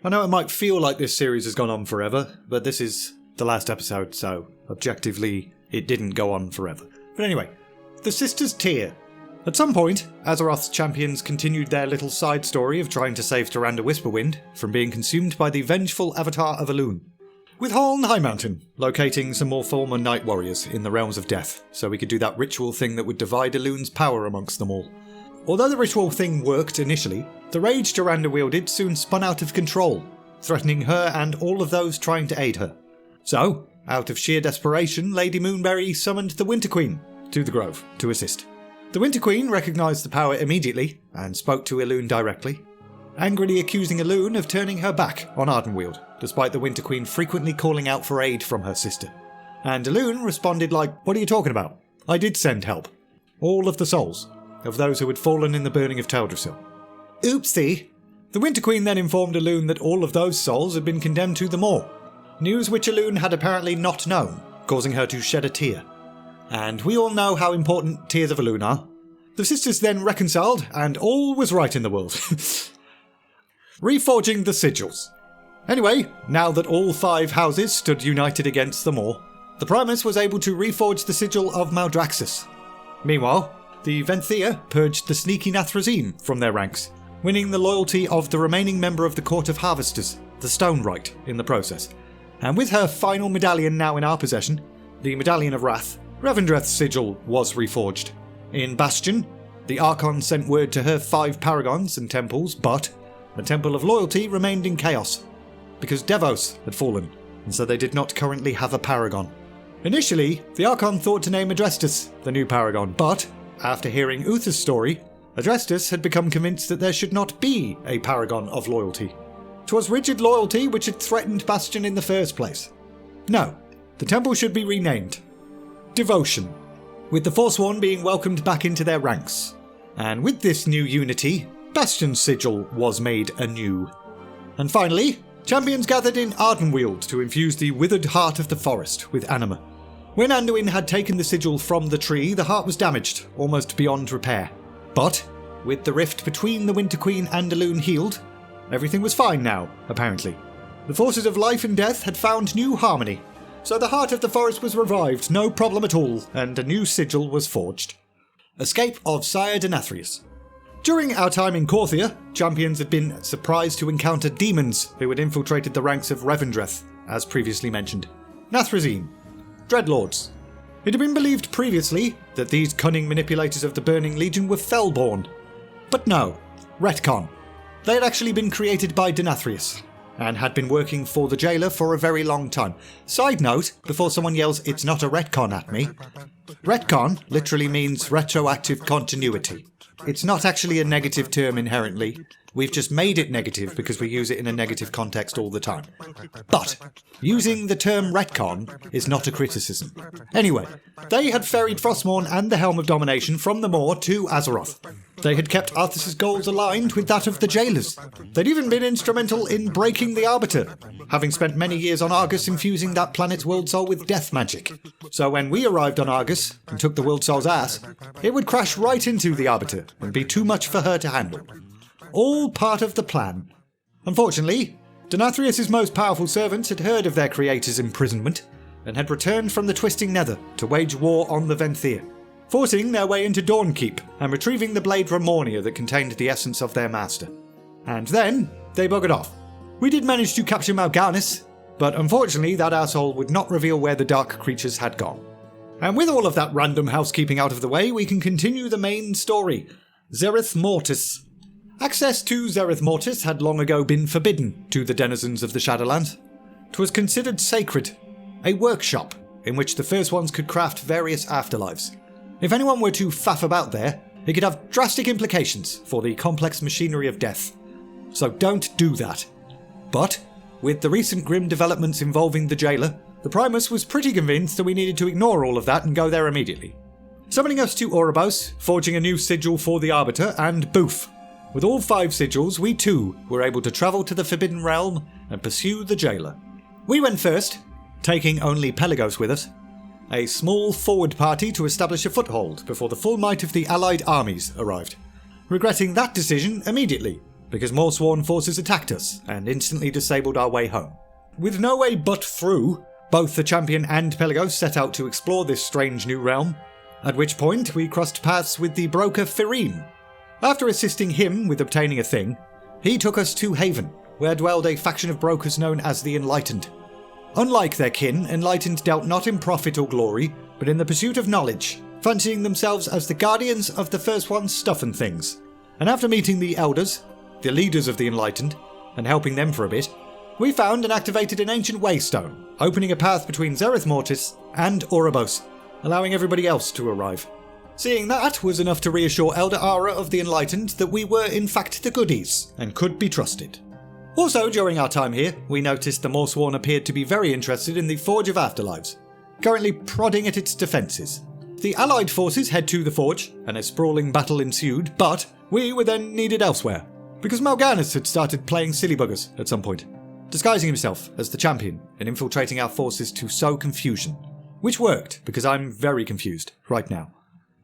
I know it might feel like this series has gone on forever, but this is the last episode, so objectively it didn't go on forever. But anyway, the Sisters' Tear. At some point, Azeroth's champions continued their little side story of trying to save Tyrande Whisperwind from being consumed by the vengeful avatar of Elune, with Hall and High Mountain locating some more former Night Warriors in the Realms of Death, so we could do that ritual thing that would divide Elune's power amongst them all. Although the ritual thing worked initially, the rage Tyrande wielded soon spun out of control, threatening her and all of those trying to aid her. So, out of sheer desperation, Lady Moonberry summoned the Winter Queen to the Grove to assist. The Winter Queen recognised the power immediately and spoke to Elune directly, angrily accusing Elune of turning her back on Ardenweald, despite the Winter Queen frequently calling out for aid from her sister. And Elune responded like, "What are you talking about? I did send help. All of the souls of those who had fallen in the burning of Teldrassil." Oopsie! The Winter Queen then informed Elune that all of those souls had been condemned to the Maw, news which Elune had apparently not known, causing her to shed a tear. And we all know how important Tears of Elune are. The sisters then reconciled, and all was right in the world. Reforging the sigils. Anyway, now that all 5 houses stood united against the Maw, the Primus was able to reforge the sigil of Maldraxxus. Meanwhile, the Venthyr purged the sneaky Nathrezim from their ranks, winning the loyalty of the remaining member of the Court of Harvesters, the Stonewright, in the process. And with her final medallion now in our possession, the Medallion of Wrath, Revendreth's sigil was reforged. In Bastion, the Archon sent word to her 5 paragons and temples, but the Temple of Loyalty remained in chaos, because Devos had fallen, and so they did not currently have a paragon. Initially, the Archon thought to name Adrestus the new paragon, but after hearing Uther's story, Adrestus had become convinced that there should not be a paragon of loyalty. 'Twas rigid loyalty which had threatened Bastion in the first place. No, the temple should be renamed Devotion, with the Forsworn being welcomed back into their ranks. And with this new unity, Bastion's sigil was made anew. And finally, champions gathered in Ardenweald to infuse the withered heart of the forest with anima. When Anduin had taken the sigil from the tree, the heart was damaged, almost beyond repair. But, with the rift between the Winter Queen and Elune healed, everything was fine now, apparently. The forces of life and death had found new harmony, so the heart of the forest was revived, no problem at all, and a new sigil was forged. Escape of Sire Denathrius. During our time in Korthia, champions had been surprised to encounter demons who had infiltrated the ranks of Revendreth, as previously mentioned. Nathrezim, Dreadlords. It had been believed previously that these cunning manipulators of the Burning Legion were Fellborn. But no, retcon. They had actually been created by Denathrius, and had been working for the Jailer for a very long time. Side note, before someone yells, "It's not a retcon" at me. Retcon literally means retroactive continuity. It's not actually a negative term inherently. We've just made it negative because we use it in a negative context all the time. But using the term retcon is not a criticism. Anyway, they had ferried Frostmourne and the Helm of Domination from the Maw to Azeroth. They had kept Arthas' goals aligned with that of the Jailers. They'd even been instrumental in breaking the Arbiter, having spent many years on Argus infusing that planet's world soul with death magic. So when we arrived on Argus and took the world soul's ass, it would crash right into the Arbiter and be too much for her to handle. All part of the plan. Unfortunately, Denathrius' most powerful servants had heard of their creator's imprisonment and had returned from the Twisting Nether to wage war on the Venthyr, forcing their way into Dawnkeep and retrieving the blade Ramornia that contained the essence of their master. And then they buggered off. We did manage to capture Mal'Ganis, but unfortunately that asshole would not reveal where the dark creatures had gone. And with all of that random housekeeping out of the way, we can continue the main story. Zereth Mortis. Access to Zereth Mortis had long ago been forbidden to the denizens of the Shadowlands. 'Twas considered sacred, a workshop in which the First Ones could craft various afterlives. If anyone were to faff about there, it could have drastic implications for the complex machinery of death. So don't do that. But, with the recent grim developments involving the Jailer, the Primus was pretty convinced that we needed to ignore all of that and go there immediately. Summoning us to Oribos, forging a new sigil for the Arbiter, and boof! With all 5 sigils, we too were able to travel to the Forbidden Realm and pursue the Jailer. We went first, taking only Pelagos with us, a small forward party to establish a foothold before the full might of the allied armies arrived. Regretting that decision immediately, because more sworn forces attacked us and instantly disabled our way home. With no way but through, both the champion and Pelagos set out to explore this strange new realm, at which point we crossed paths with the broker Firim. After assisting him with obtaining a thing, he took us to Haven, where dwelled a faction of brokers known as the Enlightened. Unlike their kin, Enlightened dealt not in profit or glory, but in the pursuit of knowledge, fancying themselves as the guardians of the First One's stuff and things. And after meeting the Elders, the leaders of the Enlightened, and helping them for a bit, we found and activated an ancient waystone, opening a path between Zereth Mortis and Oribos, allowing everybody else to arrive. Seeing that was enough to reassure Elder Ara of the Enlightened that we were in fact the goodies, and could be trusted. Also, during our time here, we noticed the Morsworn appeared to be very interested in the Forge of Afterlives, currently prodding at its defences. The Allied forces head to the Forge, and a sprawling battle ensued, but we were then needed elsewhere, because Mal'Ganis had started playing silly buggers at some point, disguising himself as the champion and infiltrating our forces to sow confusion, which worked because I'm very confused right now.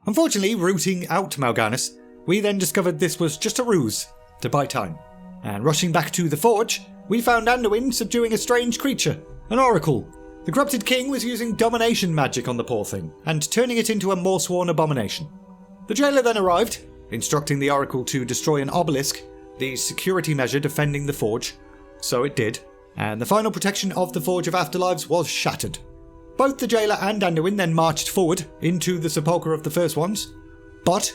Unfortunately, rooting out Mal'Ganis, we then discovered this was just a ruse to buy time. And rushing back to the Forge, we found Anduin subduing a strange creature, an oracle. The corrupted king was using domination magic on the poor thing, and turning it into a Morsworn abomination. The jailer then arrived, instructing the oracle to destroy an obelisk, the security measure defending the Forge. So it did, and the final protection of the Forge of Afterlives was shattered. Both the jailer and Anduin then marched forward into the sepulchre of the First Ones, but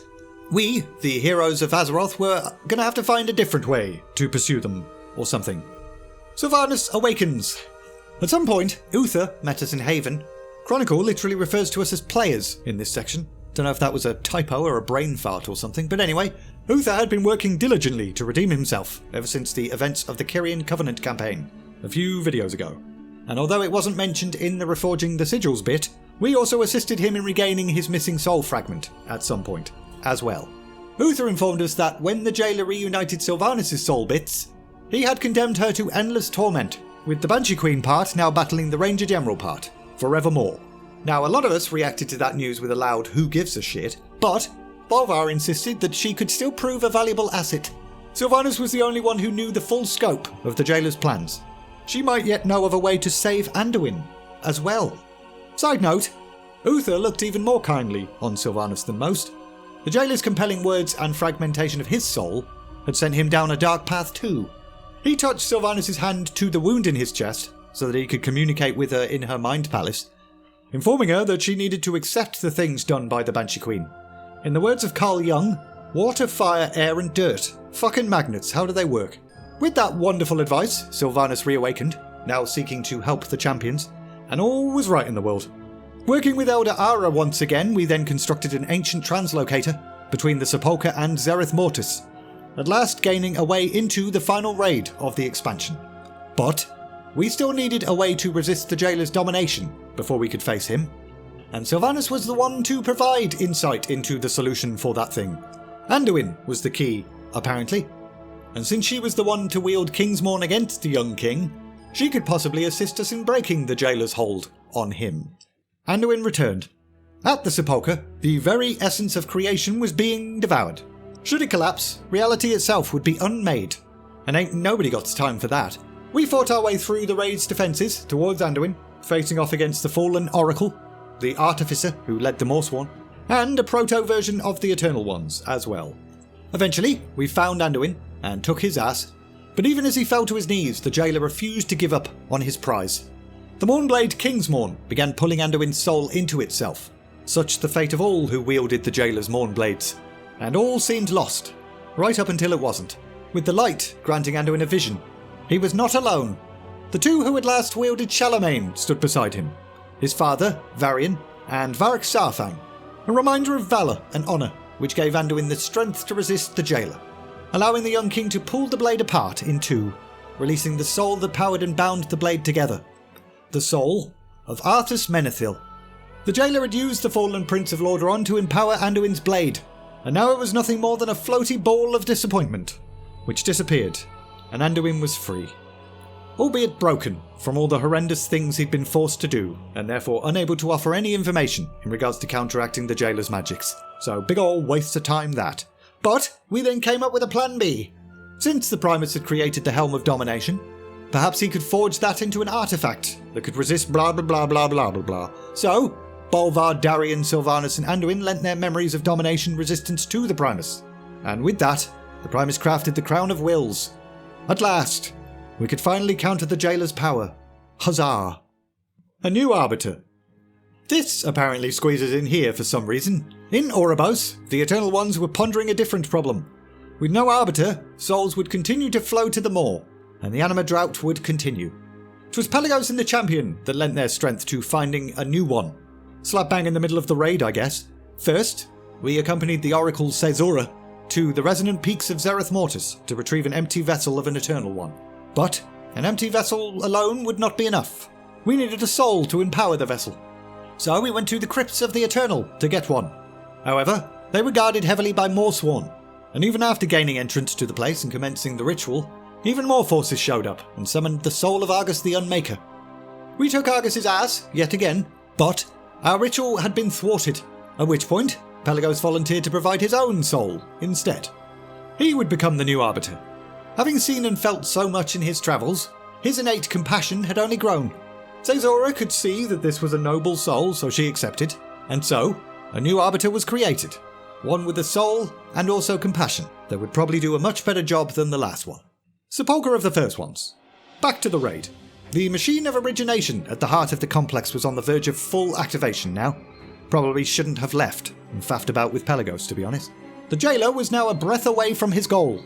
we, the heroes of Azeroth, were gonna have to find a different way to pursue them, or something. Sylvanas awakens. At some point, Uther met us in Haven. Chronicle literally refers to us as players in this section. Don't know if that was a typo or a brain fart or something, but anyway, Uther had been working diligently to redeem himself ever since the events of the Kyrian Covenant campaign a few videos ago. And although it wasn't mentioned in the Reforging the Sigils bit, we also assisted him in regaining his missing soul fragment at some point as well. Uther informed us that when the jailer reunited Sylvanas' soul bits, he had condemned her to endless torment, with the Banshee Queen part now battling the Ranger General part, forevermore. Now, a lot of us reacted to that news with a loud "who gives a shit," but Bolvar insisted that she could still prove a valuable asset. Sylvanas was the only one who knew the full scope of the jailer's plans. She might yet know of a way to save Anduin as well. Side note, Uther looked even more kindly on Sylvanas than most. The jailer's compelling words and fragmentation of his soul had sent him down a dark path too. He touched Sylvanas' hand to the wound in his chest so that he could communicate with her in her mind palace, informing her that she needed to accept the things done by the Banshee Queen. In the words of Carl Jung, water, fire, air and dirt. Fucking magnets, how do they work? With that wonderful advice, Sylvanas reawakened, now seeking to help the champions, and all was right in the world. Working with Elder Ara once again, we then constructed an ancient translocator between the Sepulcher and Zereth Mortis, at last gaining a way into the final raid of the expansion. But we still needed a way to resist the jailer's domination before we could face him, and Sylvanas was the one to provide insight into the solution for that thing. Anduin was the key, apparently, and since she was the one to wield Kingsmorn against the young king, she could possibly assist us in breaking the jailer's hold on him. Anduin returned. At the Sepulcher, the very essence of creation was being devoured. Should it collapse, reality itself would be unmade, and ain't nobody got time for that. We fought our way through the raid's defences towards Anduin, facing off against the fallen Oracle, the Artificer who led the Morsworn, and a proto-version of the Eternal Ones as well. Eventually, we found Anduin and took his ass, but even as he fell to his knees, the jailer refused to give up on his prize. The Mournblade Kingsmorn began pulling Anduin's soul into itself, such the fate of all who wielded the jailer's Mournblades, and all seemed lost, right up until it wasn't, with the light granting Anduin a vision. He was not alone. The two who had last wielded Charlemagne stood beside him, his father, Varian, and Varric Sarthang, a reminder of valour and honour, which gave Anduin the strength to resist the jailer, allowing the young king to pull the blade apart in two, releasing the soul that powered and bound the blade together. The soul of Arthas Menethil. The jailer had used the fallen Prince of Lordaeron to empower Anduin's blade, and now it was nothing more than a floaty ball of disappointment, which disappeared, and Anduin was free. Albeit broken from all the horrendous things he'd been forced to do, and therefore unable to offer any information in regards to counteracting the jailer's magics. So big ol' waste of time that. But we then came up with a plan B. Since the Primus had created the Helm of Domination, perhaps he could forge that into an artifact that could resist blah blah blah blah blah blah blah. So, Bolvar, Darien, Sylvanas and Anduin lent their memories of domination resistance to the Primus. And with that, the Primus crafted the Crown of Wills. At last, we could finally counter the Jailer's power. Huzzah! A new Arbiter. This apparently squeezes in here for some reason. In Oribos, the Eternal Ones were pondering a different problem. With no Arbiter, souls would continue to flow to the Maw, and the Anima drought would continue. 'Twas Pelagos and the Champion that lent their strength to finding a new one. Slap bang in the middle of the raid, I guess. First, we accompanied the Oracle Caesura to the resonant peaks of Zereth Mortis to retrieve an empty vessel of an Eternal One. But an empty vessel alone would not be enough. We needed a soul to empower the vessel. So we went to the crypts of the Eternal to get one. However, they were guarded heavily by Morsworn, and even after gaining entrance to the place and commencing the ritual, even more forces showed up and summoned the soul of Argus the Unmaker. We took Argus's ass, yet again, but our ritual had been thwarted, at which point Pelagos volunteered to provide his own soul instead. He would become the new Arbiter. Having seen and felt so much in his travels, his innate compassion had only grown. Caesura could see that this was a noble soul, so she accepted, and so a new Arbiter was created, one with a soul and also compassion that would probably do a much better job than the last one. Sepulcher of the first ones. Back to the raid. The machine of origination at the heart of the complex was on the verge of full activation now. Probably shouldn't have left and faffed about with Pelagos, to be honest. The Jailer was now a breath away from his goal.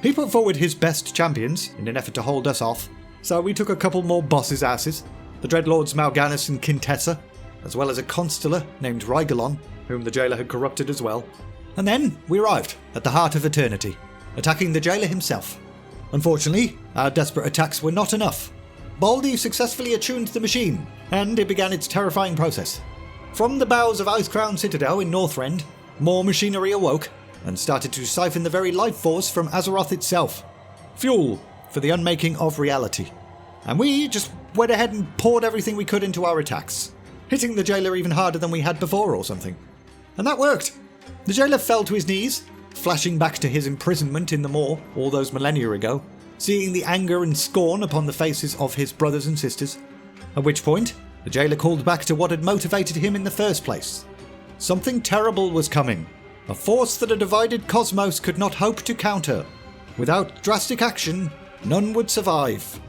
He put forward his best champions in an effort to hold us off, so we took a couple more bosses' asses, the Dreadlords Mal'Ganis and Quintessa, as well as a constellar named Rygalon, whom the Jailer had corrupted as well. And then we arrived at the heart of eternity, attacking the Jailer himself. Unfortunately, our desperate attacks were not enough. Baldy successfully attuned the machine, and it began its terrifying process. From the bowels of Icecrown Citadel in Northrend, more machinery awoke and started to siphon the very life force from Azeroth itself. Fuel for the unmaking of reality. And we just went ahead and poured everything we could into our attacks, hitting the Jailer even harder than we had before or something. And that worked. The Jailer fell to his knees, flashing back to his imprisonment in the Maw all those millennia ago, seeing the anger and scorn upon the faces of his brothers and sisters. At which point, the Jailer called back to what had motivated him in the first place. Something terrible was coming. A force that a divided cosmos could not hope to counter. Without drastic action, none would survive.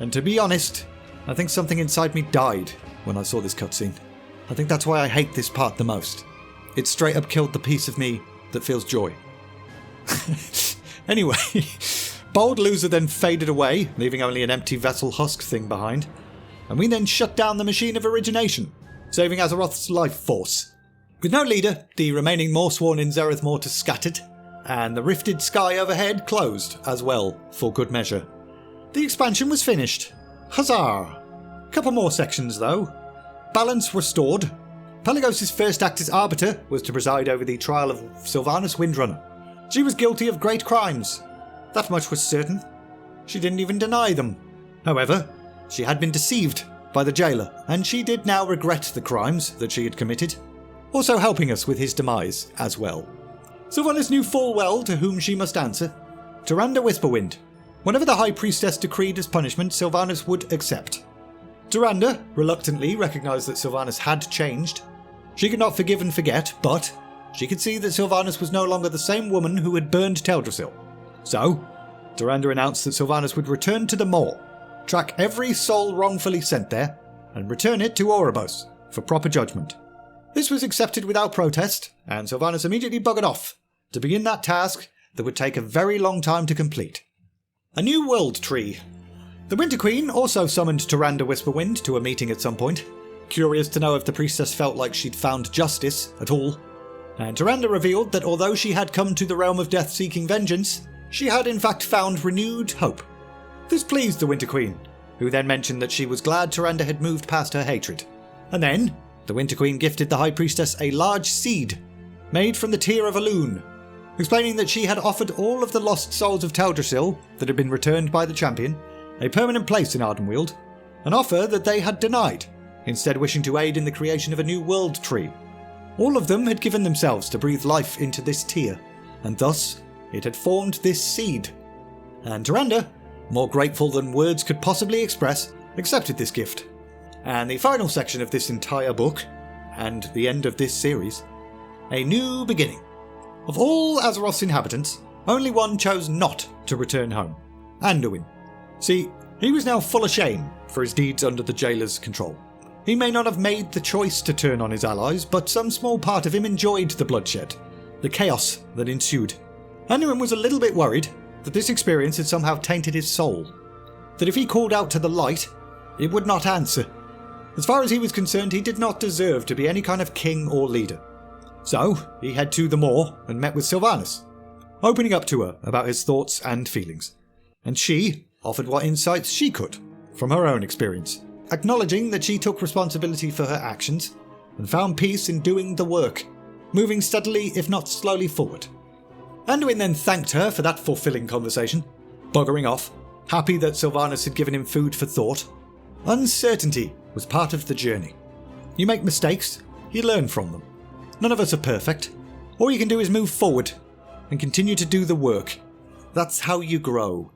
And to be honest, I think something inside me died when I saw this cutscene. I think that's why I hate this part the most. It straight up killed the piece of me that feels joy. Anyway, Bold Loser then faded away, leaving only an empty vessel husk thing behind. And we then shut down the machine of origination, saving Azeroth's life force. With no leader, the remaining Morsworn in Zereth Mortis scattered, and the rifted sky overhead closed as well, for good measure. The expansion was finished. Huzzah! Couple more sections though. Balance restored. Pelagos' first act as Arbiter was to preside over the trial of Sylvanas Windrunner. She was guilty of great crimes. That much was certain. She didn't even deny them. However, she had been deceived by the Jailer, and she did now regret the crimes that she had committed, also helping us with his demise as well. Sylvanas knew full well to whom she must answer. Tyrande Whisperwind. Whenever the High Priestess decreed as punishment, Sylvanas would accept. Tyrande reluctantly recognised that Sylvanas had changed. She could not forgive and forget, but she could see that Sylvanas was no longer the same woman who had burned Teldrassil. So, Tyrande announced that Sylvanas would return to the Maw, track every soul wrongfully sent there, and return it to Oribos for proper judgment. This was accepted without protest, and Sylvanas immediately buggered off to begin that task that would take a very long time to complete. A new world tree. The Winter Queen also summoned Tyrande Whisperwind to a meeting at some point, curious to know if the priestess felt like she'd found justice at all. And Tyrande revealed that although she had come to the realm of death seeking vengeance, she had in fact found renewed hope. This pleased the Winter Queen, who then mentioned that she was glad Tyrande had moved past her hatred. And then, the Winter Queen gifted the High Priestess a large seed, made from the tear of a loon, explaining that she had offered all of the lost souls of Teldrassil that had been returned by the champion a permanent place in Ardenweald, an offer that they had denied, instead wishing to aid in the creation of a new world tree. All of them had given themselves to breathe life into this tear, and thus it had formed this seed. And Tyrande, more grateful than words could possibly express, accepted this gift. And the final section of this entire book, and the end of this series, a new beginning. Of all Azeroth's inhabitants, only one chose not to return home, Anduin. See, he was now full of shame for his deeds under the jailer's control. He may not have made the choice to turn on his allies, but some small part of him enjoyed the bloodshed, the chaos that ensued. Anduin was a little bit worried that this experience had somehow tainted his soul, that if he called out to the light, it would not answer. As far as he was concerned, he did not deserve to be any kind of king or leader. So, he headed to the moor and met with Sylvanas, opening up to her about his thoughts and feelings. And she offered what insights she could from her own experience, acknowledging that she took responsibility for her actions and found peace in doing the work, moving steadily if not slowly forward. Anduin then thanked her for that fulfilling conversation, buggering off, happy that Sylvanas had given him food for thought. Uncertainty was part of the journey. You make mistakes, you learn from them. None of us are perfect. All you can do is move forward and continue to do the work. That's how you grow.